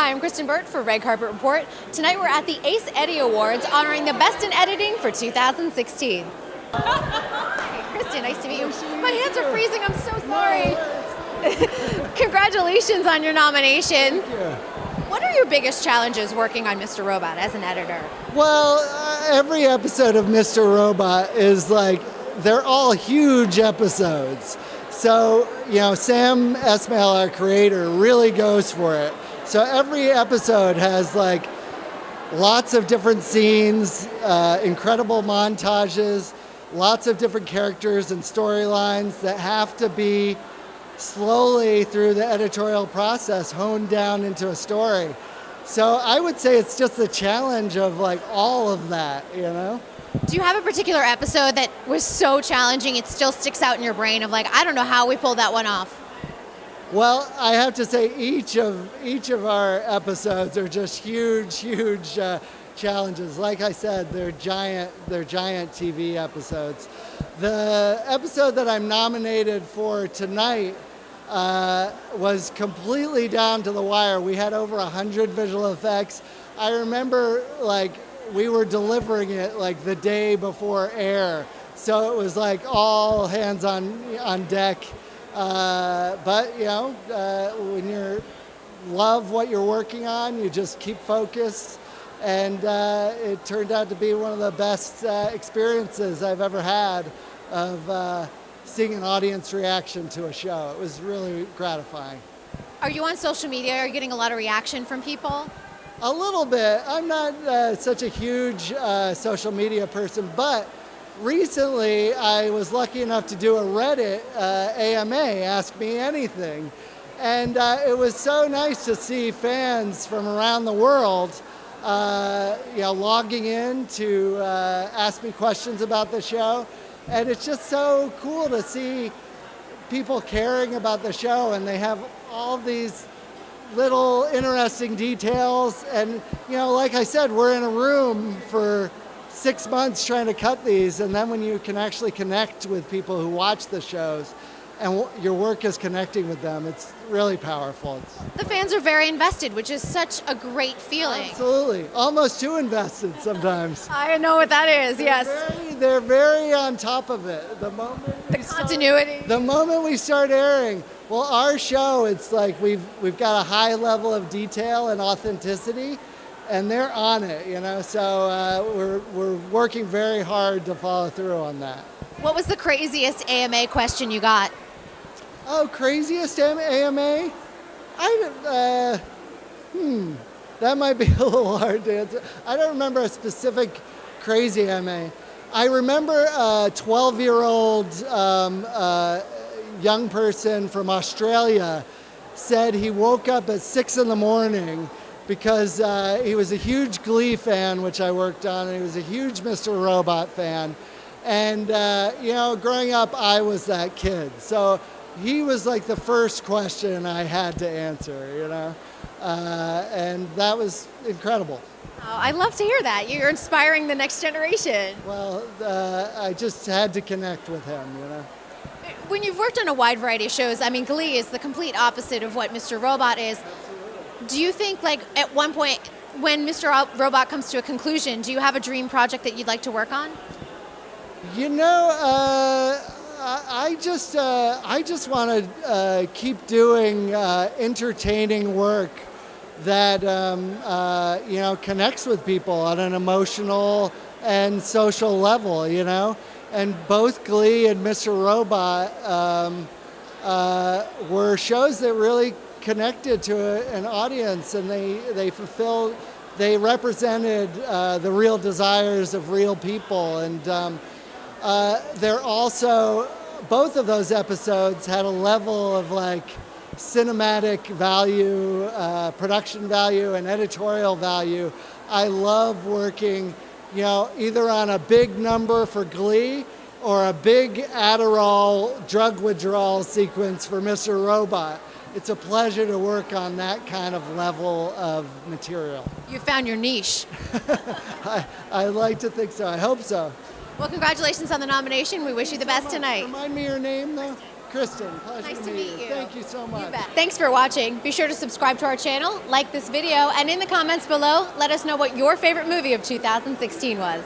Hi, I'm Kristyn Burtt for Red Carpet Report. Tonight we're at the ACE Eddie Awards honoring the best in editing for 2016. Hi, Kristyn, nice to meet you. My hands are freezing, I'm so sorry. Congratulations on your nomination. Thank you. What are your biggest challenges working on Mr. Robot as an editor? Well, every episode of Mr. Robot is like, they're all huge episodes. So, Sam Esmail, our creator, really goes for it. So every episode has like lots of different scenes, incredible montages, lots of different characters and storylines that have to be slowly through the editorial process honed down into a story. So I would say it's just the challenge of like all of that, Do you have a particular episode that was so challenging it still sticks out in your brain of like, I don't know how we pulled that one off? Well, I have to say each of our episodes are just huge challenges. Like I said, they're giant TV episodes. The episode that I'm nominated for tonight was completely down to the wire. We had over 100 visual effects. I remember like we were delivering it like the day before air, so it was like all hands on deck. But when you love what you're working on, you just keep focused, and it turned out to be one of the best experiences I've ever had of seeing an audience reaction to a show. It was really gratifying. Are you on social media? Are you getting a lot of reaction from people? A little bit. I'm not such a huge social media person, but recently I was lucky enough to do a Reddit AMA, Ask Me Anything. And it was so nice to see fans from around the world logging in to ask me questions about the show. And it's just so cool to see people caring about the show, and they have all these little interesting details. And, like I said, we're in a room for 6 months trying to cut these, and then when you can actually connect with people who watch the shows and your work is connecting with them, it's really powerful. The fans are very invested, which is such a great feeling. Absolutely. Almost too invested sometimes. I know what that is, yes. They're very on top of it. The moment we start airing, well, our show, it's like we've got a high level of detail and authenticity, and they're on it, so we're working very hard to follow through on that. What was the craziest AMA question you got? Oh, craziest AMA? That might be a little hard to answer. I don't remember a specific crazy AMA. I remember a 12-year-old young person from Australia said he woke up at 6 a.m. because he was a huge Glee fan, which I worked on, and he was a huge Mr. Robot fan. And, growing up, I was that kid. So he was like the first question I had to answer, and that was incredible. Oh, I love to hear that. You're inspiring the next generation. Well, I just had to connect with him, When you've worked on a wide variety of shows, Glee is the complete opposite of what Mr. Robot is. Absolutely. Do you think, like, at one point, when Mr. Robot comes to a conclusion, do you have a dream project that you'd like to work on? I just want to keep doing entertaining work that connects with people on an emotional and social level, And both Glee and Mr. Robot were shows that really connected to an audience, and they represented the real desires of real people. And they're also, both of those episodes had a level of like cinematic value, production value, and editorial value. I love working, either on a big number for Glee or a big Adderall drug withdrawal sequence for Mr. Robot. It's a pleasure to work on that kind of level of material. You found your niche. I like to think so. I hope so. Well, congratulations on the nomination. We wish you the best tonight. Remind me your name, though. Kristyn, pleasure Nice to meet you. Thank you so much. You bet. Thanks for watching. Be sure to subscribe to our channel, like this video, and in the comments below, let us know what your favorite movie of 2016 was.